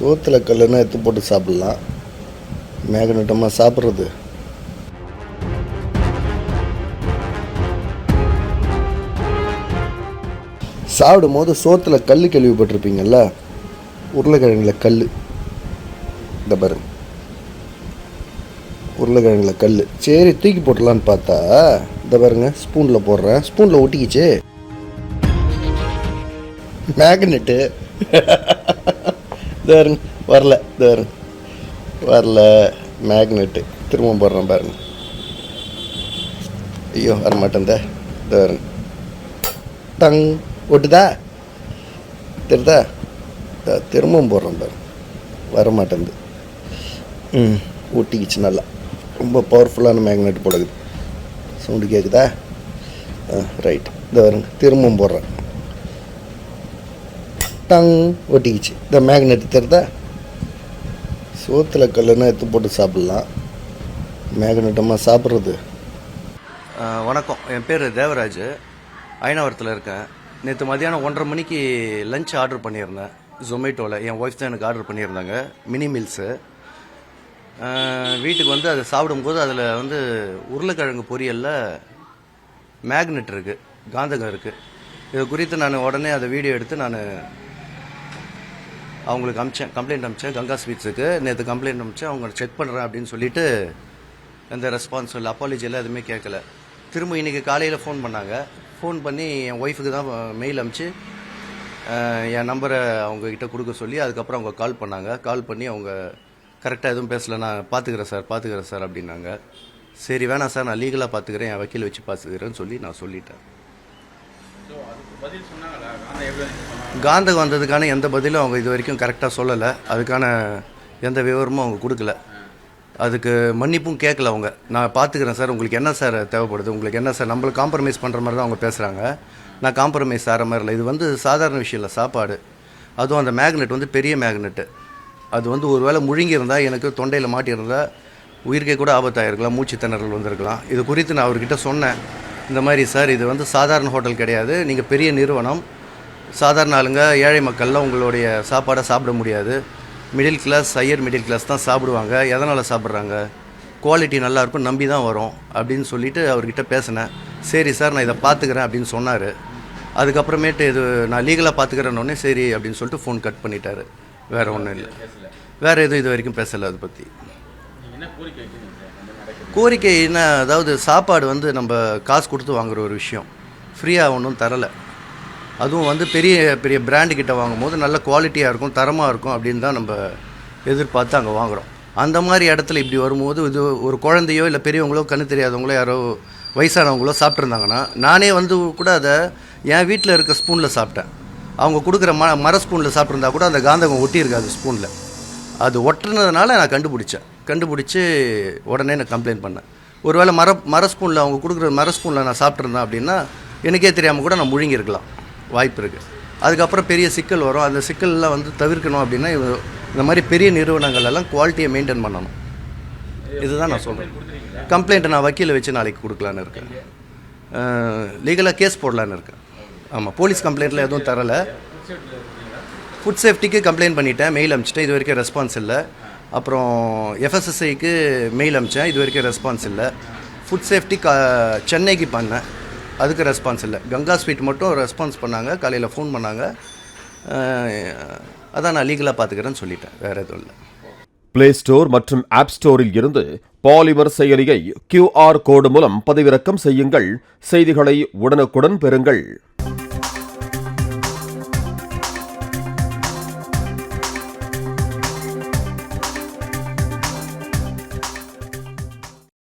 சோத்தில் கல்லுன்னா எடுத்து போட்டு சாப்பிட்லாம். மேகனட்டமாக சாப்பிட்றது. சாப்பிடும் போது சோத்தில் கல் கேள்விப்பட்டிருப்பீங்கள்ல, உருளைக்கிழங்குல கல். இந்த பாருங்க, உருளைக்கிழங்குல கல். சரி தூக்கி போட்டலான்னு பார்த்தா இந்த பாருங்க, ஸ்பூனில் போடுறேன், ஸ்பூனில் ஒட்டிக்கிச்சு மேக்னெட்டு. பாருங்க வரல, பாருங்க வரல மேக்னெட்டு. திரும்ப போடுறேன் பாருங்க. ஐயோ வரமாட்டேன். பாருங்க டங் ஒட்டுதா, தெரியுதா? திரும்பவும் போடுறேன் பாருங்க, வரமாட்டேன். ஒட்டிக்கிச்சு நல்லா. ரொம்ப பவர்ஃபுல்லான மேக்னெட் போடுது. சவுண்டு கேட்குதா? ரைட். இந்த வருங்க, திரும்பவும் போடுறேன். டங் ஒட்டிக்கிச்சு. இந்த மேக்னெட் தெரியுதா? சோத்தில் கல்லுன்னா எடுத்து போட்டு சாப்பிட்லாம். மேக்னெட்டமாக சாப்பிட்றது. வணக்கம், என் பேர் தேவராஜ். அயனாவரத்தில் இருக்கேன். நேற்று மதியானம் 1:30 மணிக்கு லஞ்ச் ஆர்டர் பண்ணியிருந்தேன் ஜொமேட்டோவில். என் ஒய்ஃப் தான் எனக்கு ஆர்டர் பண்ணியிருந்தாங்க, மினி மீல்ஸு. வீட்டுக்கு வந்து அதை சாப்பிடும்போது அதில் வந்து உருளைக்கிழங்கு பொரியலில் மேக்னெட் இருக்குது, காந்தகம் இருக்குது. இது குறித்து நான் உடனே அதை வீடியோ எடுத்து நான் அவங்களுக்கு கம்ப்ளைண்ட் அமிச்சேன். கங்கா ஸ்வீட்ஸுக்கு நேற்று கம்ப்ளைண்ட் அமிச்சேன். அவங்க செக் பண்ணுறேன் அப்படின்னு சொல்லிட்டு எந்த ரெஸ்பான்ஸும் இல்லை, அப்பாலஜி எல்லாம் எதுவுமே கேட்கல. திரும்ப இன்றைக்கி காலையில் ஃபோன் பண்ணாங்க. ஃபோன் பண்ணி என் ஒய்ஃபுக்கு தான் மெயில் அனுப்பிச்சு என் நம்பரை அவங்கக்கிட்ட கொடுக்க சொல்லி அதுக்கப்புறம் அவங்க கால் பண்ணாங்க. கால் பண்ணி அவங்க கரெக்டாக எதுவும் பேசலை. நான் பார்த்துக்கிறேன் சார் அப்படின்னாங்க. சரி வேணாம் சார், நான் லீகலாக பார்த்துக்கிறேன், என் வக்கீல் வச்சு பார்த்துக்கிறேன்னு சொல்லி நான் சொல்லிட்டேன். காந்தகம் வந்ததுக்கான எந்த பதிலும் அவங்க இது வரைக்கும் கரெக்டாக சொல்லலை. அதுக்கான எந்த விவரமும் அவங்க கொடுக்கல. அதுக்கு மன்னிப்பும் கேட்கல அவங்க. நான் பார்த்துக்கிறேன் சார், உங்களுக்கு என்ன சார் தேவைப்படுது, உங்களுக்கு என்ன சார், நம்மளுக்கு காம்ப்ரமைஸ் பண்ணுற மாதிரி தான் அவங்க பேசுகிறாங்க. நான் காம்ப்ரமைஸ் ஆகிற மாதிரி இல்லை. இது வந்து சாதாரண விஷயம் இல்லை, சாப்பாடு. அதுவும் அந்த மேக்னெட் வந்து பெரிய மேக்னெட்டு. அது வந்து ஒரு வேளை முழுங்கியிருந்தால் எனக்கு தொண்டையில் மாட்டியிருந்தால் உயிருக்கே கூட ஆபத்தாயிருக்கலாம், மூச்சு திணறல் வந்திருக்கலாம். இது குறித்து நான் அவர்கிட்ட சொன்னேன். இந்த மாதிரி சார், இது வந்து சாதாரண ஹோட்டல் கிடையாது, நீங்கள் பெரிய நிறுவனம், சாதாரண ஆளுங்க ஏழை மக்கள்லாம் உங்களுடைய சாப்பாடை சாப்பிட முடியாது. Middle class, higher middle class தான் சாப்பிடுவாங்க. எதனால் சாப்பிட்றாங்க, குவாலிட்டி நல்லாயிருக்கும் நம்பி தான் வரும் அப்படின்னு சொல்லிவிட்டு அவர்கிட்ட பேசினேன். சரி சார் நான் இதை பார்த்துக்கிறேன் அப்படின்னு சொன்னார். அதுக்கப்புறமேட்டு இது நான் லீகலாக பார்த்துக்கிறேன்னொடனே சரி அப்படின்னு சொல்லிட்டு ஃபோன் கட் பண்ணிட்டார். வேறு ஒன்றும் இல்லை, வேறு எதுவும் இது வரைக்கும் பேசலை. அதை பற்றி கோரிக்கை என்ன, அதாவது சாப்பாடு வந்து நம்ம காசு கொடுத்து வாங்குகிற ஒரு விஷயம், ஃப்ரீயாக ஒன்றும் தரலை. அதுவும் வந்து பெரிய பெரிய பிராண்டுக்கிட்ட வாங்கும்போது நல்ல குவாலிட்டியாக இருக்கும், தரமாக இருக்கும் அப்படின்னு தான் நம்ம எதிர்பார்த்து அங்கே வாங்குகிறோம். அந்த மாதிரி இடத்துல இப்படி வரும்போது இது ஒரு குழந்தையோ இல்லை பெரியவங்களோ கண்ணு தெரியாதவங்களோ யாரோ வயசானவங்களோ சாப்பிட்ருந்தாங்கன்னா, நானே வந்து கூட அதை என் வீட்டில் இருக்க ஸ்பூனில் சாப்பிட்டேன். அவங்க கொடுக்குற மர ஸ்பூனில் சாப்பிட்ருந்தா கூட அந்த காந்தகம் ஒட்டியிருக்காது ஸ்பூனில். அது ஒட்டுனதுனால நான் கண்டுபிடிச்சி உடனே நான் கம்ப்ளைண்ட் பண்ணேன். ஒருவேளை மர ஸ்பூனில் அவங்க கொடுக்குற மர ஸ்பூனில் நான் சாப்பிட்ருந்தேன் அப்படின்னா எனக்கே தெரியாமல் கூட நான் முழுங்கியிருக்கலாம், வாய்ப்பு இருக்குது. அதுக்கப்புறம் பெரிய சிக்கல் வரும். அந்த சிக்கல்லாம் வந்து தவிர்க்கணும் அப்படின்னா இந்த மாதிரி பெரிய நிறுவனங்கள் எல்லாம் குவாலிட்டியை மெயின்டைன் பண்ணணும். இதுதான் நான் சொல்கிறேன். கம்ப்ளைண்ட்டை நான் வக்கீலை வச்சு நாளைக்கு கொடுக்கலான்னு இருக்கேன். லீகலாக கேஸ் போடலான்னு இருக்கேன். ஆமாம், போலீஸ் கம்ப்ளைண்ட்டில் எதுவும் தரலை. ஃபுட் சேஃப்டிக்கு கம்ப்ளைண்ட் பண்ணிட்டேன், மெயில் அனுப்பிச்சிட்டேன், இது வரைக்கும் ரெஸ்பான்ஸ் இல்லை. அப்புறம் எஃப்எஸ்எஸ்ஐக்கு மெயில் அனுப்பிச்சேன், இது வரைக்கும் ரெஸ்பான்ஸ் இல்லை. ஃபுட் சேஃப்டி சென்னைக்கு பண்ணேன், அதுக்கு ரெஸ்பான்ஸ் இல்லை. கங்கா ஸ்வீட் மட்டும் ரெஸ்பான்ஸ் பண்ணாங்க, காலையில் ஃபோன் பண்ணாங்க. அதான் நான் லீகலாக பார்த்துக்கிறேன்னு சொல்லிட்டேன், வேறு எதுவும் இல்லை. பிளே ஸ்டோர் மற்றும் ஆப் ஸ்டோரில் இருந்து பாலிமர் செயலியை QR கோடு மூலம் பதிவிறக்கம் செய்யுங்கள். செய்திகளை உடனுக்குடன் பெறுங்கள்.